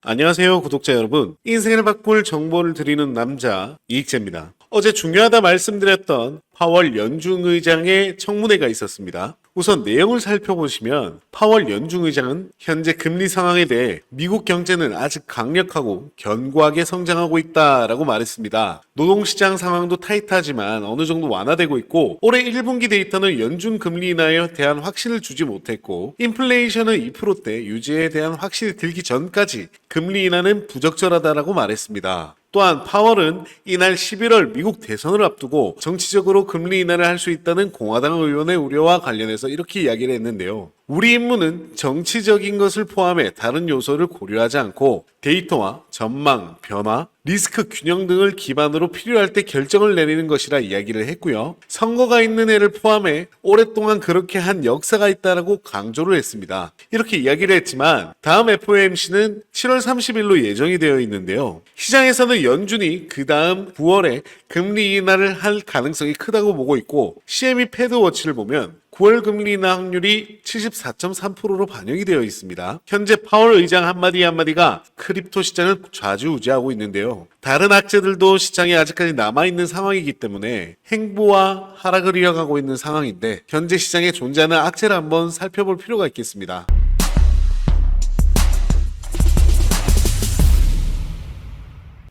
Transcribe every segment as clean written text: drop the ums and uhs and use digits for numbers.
안녕하세요, 구독자 여러분. 인생을 바꿀 정보를 드리는 남자 이익재입니다. 어제 중요하다 말씀드렸던 파월 연중의장의 청문회가 있었습니다. 우선 내용을 살펴보시면 파월 연중의장은 현재 금리 상황에 대해 미국 경제는 아직 강력하고 견고하게 성장하고 있다라고 말했습니다. 노동시장 상황도 타이트하지만 어느 정도 완화되고 있고 올해 1분기 데이터는 연준 금리 인하에 대한 확신을 주지 못했고 인플레이션은 2%대 유지에 대한 확신이 들기 전까지 금리 인하는 부적절하다라고 말했습니다. 또한 파월은 이날 11월 미국 대선을 앞두고 정치적으로 금리 인하를 할 수 있다는 공화당 의원의 우려와 관련해서 이렇게 이야기를 했는데요. 우리 임무는 정치적인 것을 포함해 다른 요소를 고려하지 않고 데이터와 전망, 변화, 리스크 균형 등을 기반으로 필요할 때 결정을 내리는 것이라 이야기를 했고요. 선거가 있는 해를 포함해 오랫동안 그렇게 한 역사가 있다라고 강조를 했습니다. 이렇게 이야기를 했지만 다음 FOMC는 7월 30일로 예정이 되어 있는데요. 시장에서는 연준이 그 다음 9월에 금리 인하를 할 가능성이 크다고 보고 있고 CME 패드워치를 보면 9월 금리 인하 확률이 74.3%로 반영이 되어 있습니다. 현재 파월 의장 한마디가 크립토 시장을 좌지우지하고 있는데요. 다른 악재들도 시장에 아직까지 남아있는 상황이기 때문에 행보와 하락을 이어가고 있는 상황인데 현재 시장에 존재하는 악재를 한번 살펴볼 필요가 있겠습니다.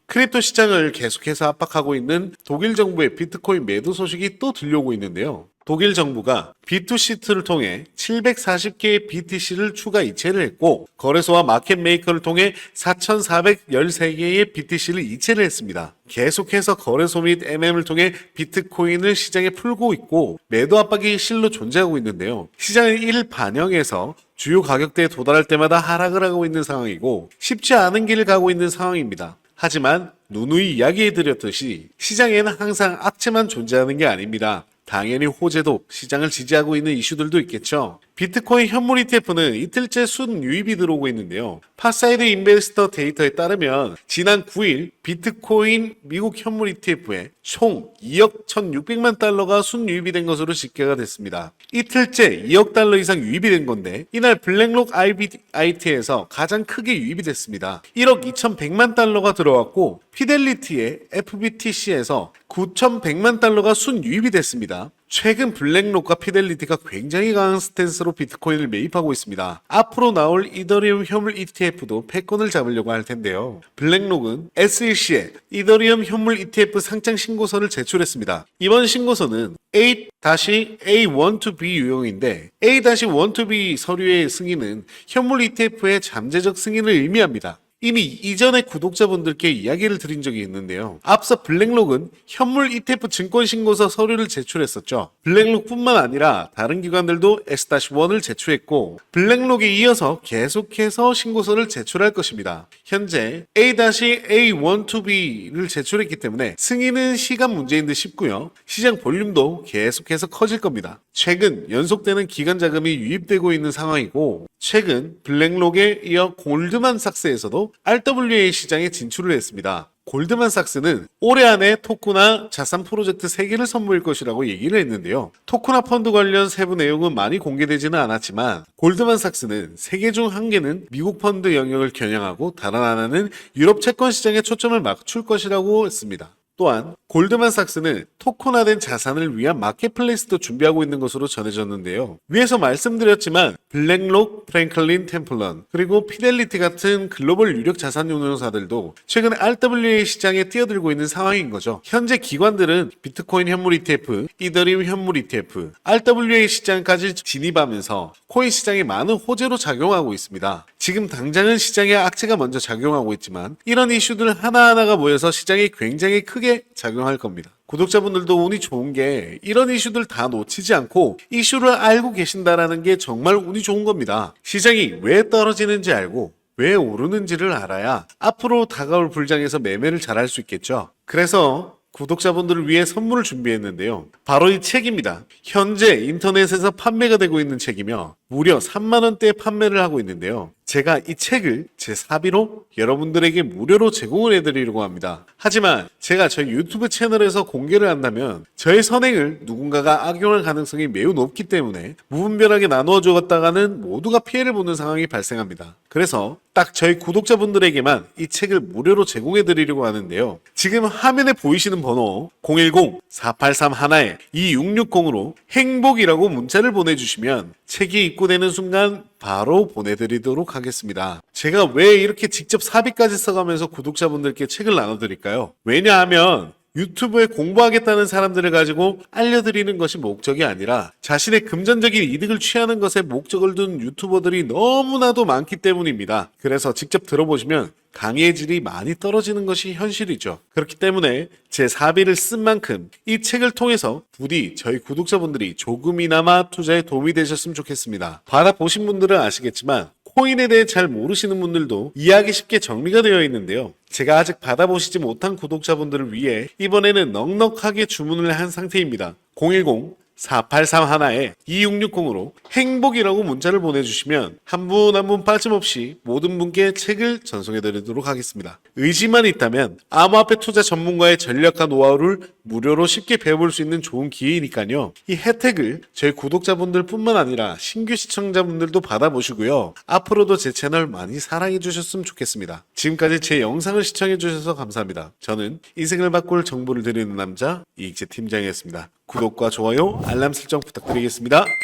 크립토 시장을 계속해서 압박하고 있는 독일 정부의 비트코인 매도 소식이 또 들려오고 있는데요. 독일 정부가 B2C를 통해 740개의 BTC를 추가 이체를 했고 거래소와 마켓 메이커를 통해 4,413개의 BTC를 이체를 했습니다. 계속해서 거래소 및 MM을 통해 비트코인을 시장에 풀고 있고 매도 압박이 실로 존재하고 있는데요. 시장은 이를 반영해서 주요 가격대에 도달할 때마다 하락을 하고 있는 상황이고 쉽지 않은 길을 가고 있는 상황입니다. 하지만 누누이 이야기해드렸듯이 시장에는 항상 악재만 존재하는 게 아닙니다. 당연히 호재도 시장을 지지하고 있는 이슈들도 있겠죠. 비트코인 현물 ETF는 이틀째 순유입이 들어오고 있는데요. 파사이드 인베스터 데이터에 따르면 지난 9일 비트코인 미국 현물 ETF에 총 2억 1,600만 달러가 순유입이 된 것으로 집계가 됐습니다. 이틀째 2억 달러 이상 유입이 된 건데 이날 블랙록 IBIT에서 가장 크게 유입이 됐습니다. 1억 2,100만 달러가 들어왔고 피델리티의 FBTC에서 9,100만 달러가 순유입이 됐습니다. 최근 블랙록과 피델리티가 굉장히 강한 스탠스로 비트코인을 매입하고 있습니다. 앞으로 나올 이더리움 현물 ETF도 패권을 잡으려고 할 텐데요. 블랙록은 SEC에 이더리움 현물 ETF 상장 신고서를 제출했습니다. 이번 신고서는 A-A1-B 유형인데 A-1-B 서류의 승인은 현물 ETF의 잠재적 승인을 의미합니다. 이미 이전에 구독자분들께 이야기를 드린 적이 있는데요. 앞서 블랙록은 현물 ETF 증권신고서 서류를 제출했었죠. 블랙록뿐만 아니라 다른 기관들도 S-1을 제출했고 블랙록에 이어서 계속해서 신고서를 제출할 것입니다. 현재 A-A1-B를 제출했기 때문에 승인은 시간 문제인 듯 싶고요. 시장 볼륨도 계속해서 커질 겁니다. 최근 연속되는 기관 자금이 유입되고 있는 상황이고 최근 블랙록에 이어 골드만삭스에서도 RWA 시장에 진출을 했습니다. 골드만삭스는 올해 안에 토쿠나 자산 프로젝트 3개를 선보일 것이라고 얘기를 했는데요. 토쿠나 펀드 관련 세부 내용은 많이 공개되지는 않았지만 골드만삭스는 3개 중 1개는 미국 펀드 영역을 겨냥하고 다른 하나는 유럽 채권 시장에 초점을 맞출 것이라고 했습니다. 또한 골드만삭스는 토큰화된 자산을 위한 마켓플레이스도 준비하고 있는 것으로 전해졌는데요. 위에서 말씀드렸지만 블랙록, 프랭클린 템플런, 그리고 피델리티 같은 글로벌 유력 자산 운용사들도 최근 RWA 시장에 뛰어들고 있는 상황인 거죠. 현재 기관들은 비트코인 현물 ETF, 이더리움 현물 ETF, RWA 시장까지 진입하면서 코인 시장에 많은 호재로 작용하고 있습니다. 지금 당장은 시장에 악재가 먼저 작용하고 있지만 이런 이슈들 하나하나가 모여서 시장에 굉장히 크게 작용할 겁니다. 구독자분들도 운이 좋은 게 이런 이슈들 다 놓치지 않고 이슈를 알고 계신다라는 게 정말 운이 좋은 겁니다. 시장이 왜 떨어지는지 알고 왜 오르는지를 알아야 앞으로 다가올 불장에서 매매를 잘할 수 있겠죠. 그래서 구독자분들을 위해 선물을 준비했는데요. 바로 이 책입니다. 현재 인터넷에서 판매가 되고 있는 책이며 무려 3만 원대에 판매를 하고 있는데요. 제가 이 책을 제 사비로 여러분들에게 무료로 제공을 해드리려고 합니다. 하지만 제가 저희 유튜브 채널에서 공개를 한다면 저의 선행을 누군가가 악용할 가능성이 매우 높기 때문에 무분별하게 나누어 주었다가는 모두가 피해를 보는 상황이 발생합니다. 그래서 딱 저희 구독자분들에게만 이 책을 무료로 제공해 드리려고 하는데요. 지금 화면에 보이시는 번호 010-483-2660으로 행복이라고 문자를 보내주시면 책이 입고되는 순간 바로 보내드리도록 하겠습니다. 제가 왜 이렇게 직접 사비까지 써가면서 구독자분들께 책을 나눠드릴까요? 왜냐하면 유튜브에 공부하겠다는 사람들을 가지고 알려드리는 것이 목적이 아니라 자신의 금전적인 이득을 취하는 것에 목적을 둔 유튜버들이 너무나도 많기 때문입니다. 그래서 직접 들어보시면 강의의 질이 많이 떨어지는 것이 현실이죠. 그렇기 때문에 제 사비를 쓴 만큼 이 책을 통해서 부디 저희 구독자분들이 조금이나마 투자에 도움이 되셨으면 좋겠습니다. 받아보신 분들은 아시겠지만 코인에 대해 잘 모르시는 분들도 이해하기 쉽게 정리가 되어 있는데요. 제가 아직 받아보시지 못한 구독자분들을 위해 이번에는 넉넉하게 주문을 한 상태입니다. 010-4831-2660으로 행복이라고 문자를 보내주시면 한 분 한 분 빠짐없이 모든 분께 책을 전송해드리도록 하겠습니다. 의지만 있다면 암호화폐 투자 전문가의 전략과 노하우를 무료로 쉽게 배워볼 수 있는 좋은 기회이니까요. 이 혜택을 저희 구독자분들 뿐만 아니라 신규 시청자분들도 받아보시고요. 앞으로도 제 채널 많이 사랑해주셨으면 좋겠습니다. 지금까지 제 영상을 시청해주셔서 감사합니다. 저는 인생을 바꿀 정보를 드리는 남자 이익재 팀장이었습니다. 구독과 좋아요, 알람 설정 부탁드리겠습니다.